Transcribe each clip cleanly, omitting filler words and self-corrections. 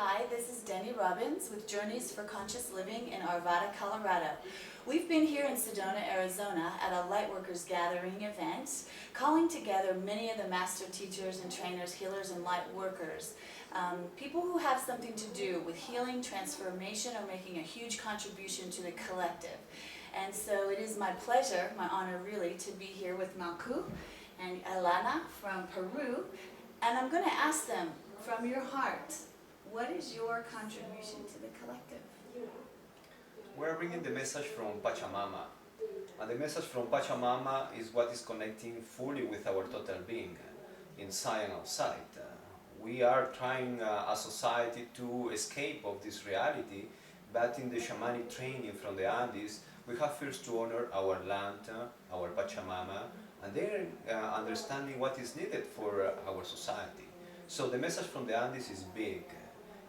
Hi, this is Denye Robbins with Journeys for Conscious Living in Arvada, Colorado. We've been here in Sedona, Arizona at a Lightworkers Gathering event, calling together many of the master teachers and trainers, healers and light workers. People who have something to do with healing, transformation, or making a huge contribution to the collective. And so it is my pleasure, my honor really, to be here with Mallku and Alanna from Peru. And I'm going to ask them, from your heart, what is your contribution to the collective? We're bringing the message from Pachamama. And the message from Pachamama is what is connecting fully with our total being, inside and outside. We are trying as society to escape of this reality, but in the shamanic training from the Andes, we have first to honor our land, our Pachamama, and then understanding what is needed for our society. So the message from the Andes is big,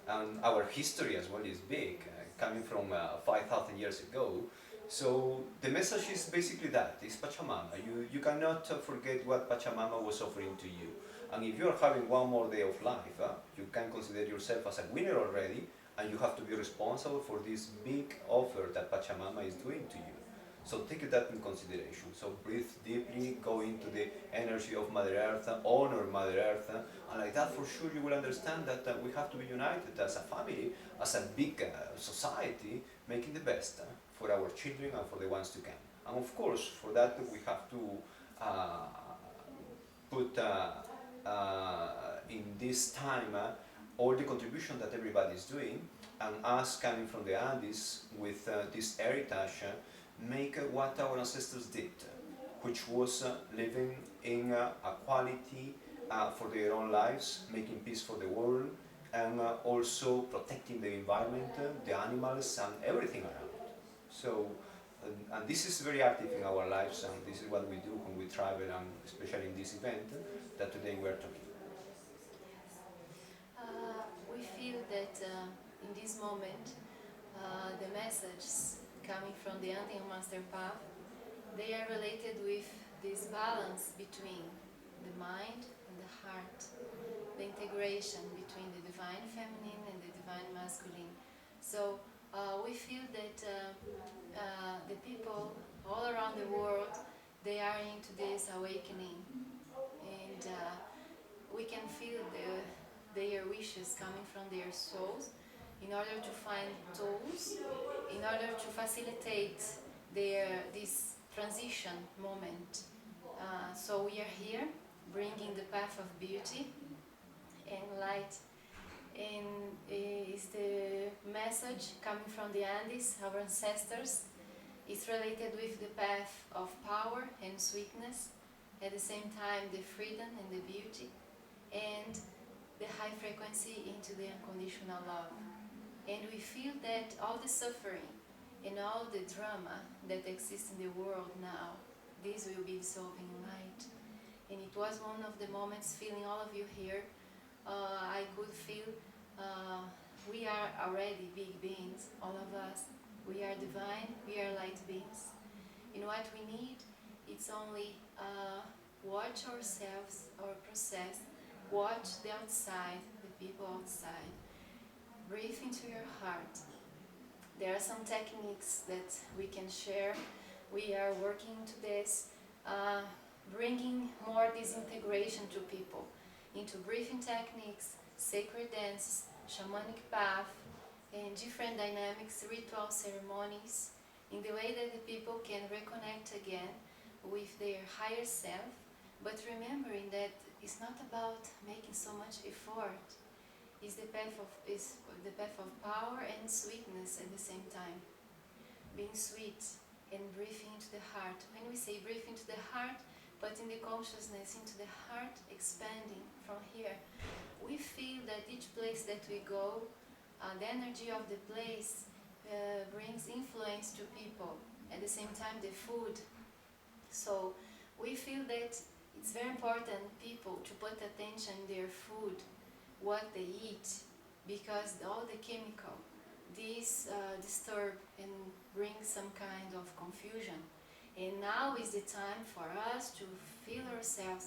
and our history as well is big, coming from 5,000 years ago. So the message is basically that, it's Pachamama. You cannot forget what Pachamama was offering to you. And if you are having one more day of life, you can consider yourself as a winner already, and you have to be responsible for this big offer that Pachamama is doing to you. So take that in consideration. So breathe deeply, go into the energy of Mother Earth, honor Mother Earth, and like that for sure you will understand that we have to be united as a family, as a big society, making the best for our children and for the ones to come. And of course, for that we have to put in this time all the contribution that everybody is doing, and us coming from the Andes with this heritage, make what our ancestors did, which was living in equality for their own lives, making peace for the world, and also protecting the environment, the animals, and everything around. So, and this is very active in our lives, and this is what we do when we travel, and especially in this event that today we are talking. We feel that in this moment, the messages coming from the Andean Master Path, they are related with this balance between the mind and the heart, the integration between the divine feminine and the divine masculine. So we feel that the people all around the world, they are into this awakening, and we can feel their wishes coming from their souls in order to find tools, in order to facilitate this transition moment. So we are here bringing the path of beauty and light, and is the message coming from the Andes, our ancestors. It's related with the path of power and sweetness, at the same time the freedom and the beauty, and the high frequency into the unconditional love. And we feel that all the suffering and all the drama that exists in the world now, this will be dissolving in light. And it was one of the moments, feeling all of you here, I could feel we are already big beings, all of us. We are divine, we are light beings. And what we need, it's only watch ourselves, our process, watch the outside, the people outside. Breathe into your heart. There are some techniques that we can share. We are working to this, bringing more this integration to people, into breathing techniques, sacred dances, shamanic path, and different dynamics, ritual ceremonies, in the way that the people can reconnect again with their higher self, but remembering that it's not about making so much effort. It's the path of power and sweetness at the same time. Being sweet and breathing into the heart. When we say breathe into the heart, but in the consciousness into the heart, expanding from here, we feel that each place that we go, the energy of the place brings influence to people. At the same time, the food. So we feel that it's very important people to put attention in their food, what they eat, because all the chemical, these disturb and bring some kind of confusion. And now is the time for us to feel ourselves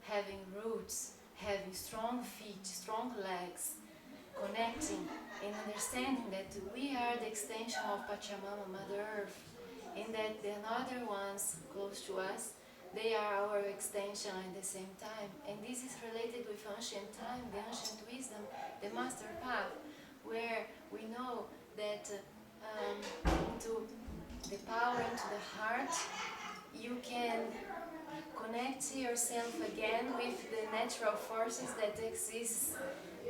having roots, having strong feet, strong legs, connecting and understanding that we are the extension of Pachamama, Mother Earth, and that the other ones close to us, they are our extension at the same time. And this is related with ancient time, the ancient wisdom, the master path, where we know that into the power, into the heart, you can connect yourself again with the natural forces that exist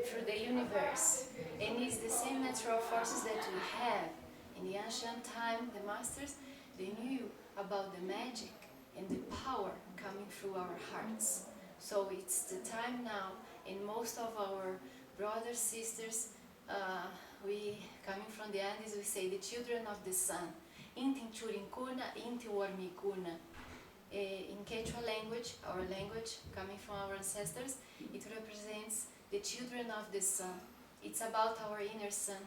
through the universe. And it's the same natural forces that we have. In the ancient time, the masters, they knew about the magic and the power coming through our hearts. So it's the time now, and most of our brothers, sisters, we coming from the Andes, we say the children of the sun. Inti Churincuna, Inti Warmicuna. In Quechua language, our language coming from our ancestors, it represents the children of the sun. It's about our inner sun.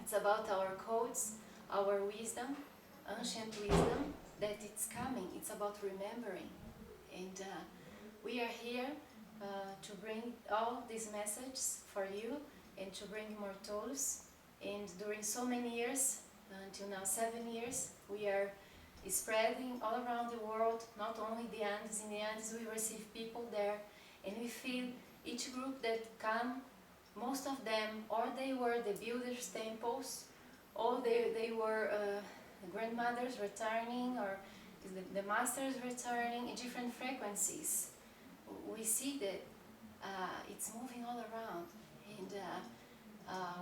It's about our codes, our wisdom, ancient wisdom, that it's coming. It's about remembering. And we are here to bring all these messages for you and to bring more tools. And during so many years, until now 7 years, we are spreading all around the world, not only the Andes. In the Andes we receive people there, and we feel each group that come, most of them, or they were the builders' temples, or they were the grandmothers returning, or the masters returning in different frequencies. We see that it's moving all around, and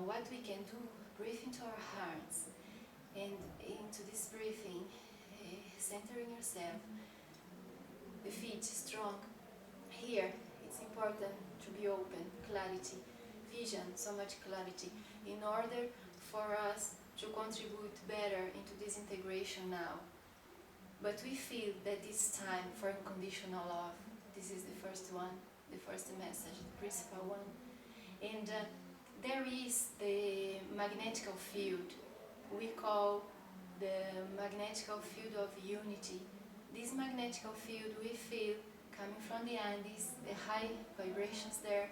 what we can do, breathe into our hearts, and into this breathing, centering yourself, the feet strong. Here, it's important to be open, clarity, vision, so much clarity, in order for us to contribute better into this integration now. But we feel that it's time for unconditional love. This is the first one, the first message, the principal one. And there is the magnetical field. We call the magnetical field of unity. This magnetical field we feel coming from the Andes, the high vibrations there,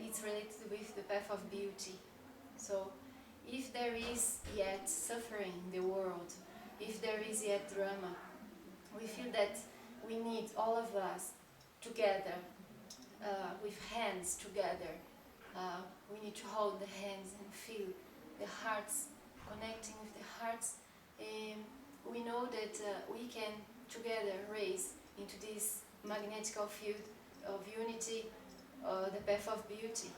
it's related with the path of beauty. So if there is yet suffering in the world, if there is yet drama, we feel that we need all of us together, with hands together. We need to hold the hands and feel the hearts, connecting with the hearts. We know that we can together raise into this magnetical field of unity, the path of beauty,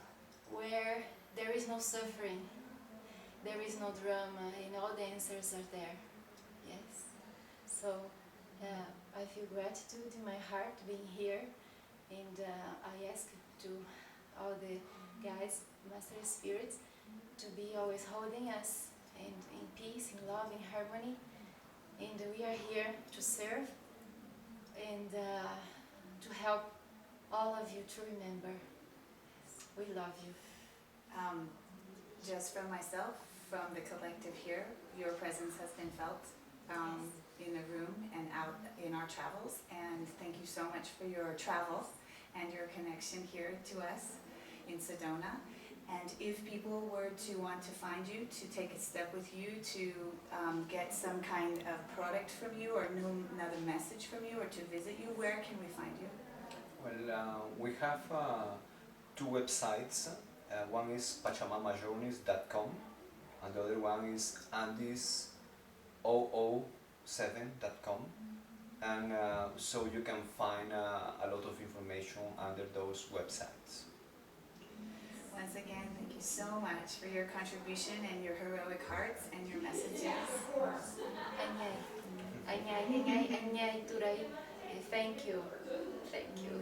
where there is no suffering, there is no drama, and all the answers are there. Yes. So I feel gratitude in my heart being here, and I ask to all the guides, master spirits, to be always holding us and in peace, in love, in harmony. And we are here to serve and to help all of you to remember. Yes, we love you. Just from myself, from the collective here, your presence has been felt in the room and out in our travels. And thank you so much for your travel and your connection here to us in Sedona. And if people were to want to find you, to take a step with you, to get some kind of product from you, or another message from you, or to visit you, where can we find you? Well, we have 2 websites. One is pachamamajourneys.com, and the other one is andis007.com. And so you can find a lot of information under those websites. Once again, thank you so much for your contribution and your heroic hearts and your messages. Thank you. Thank you. Thank you.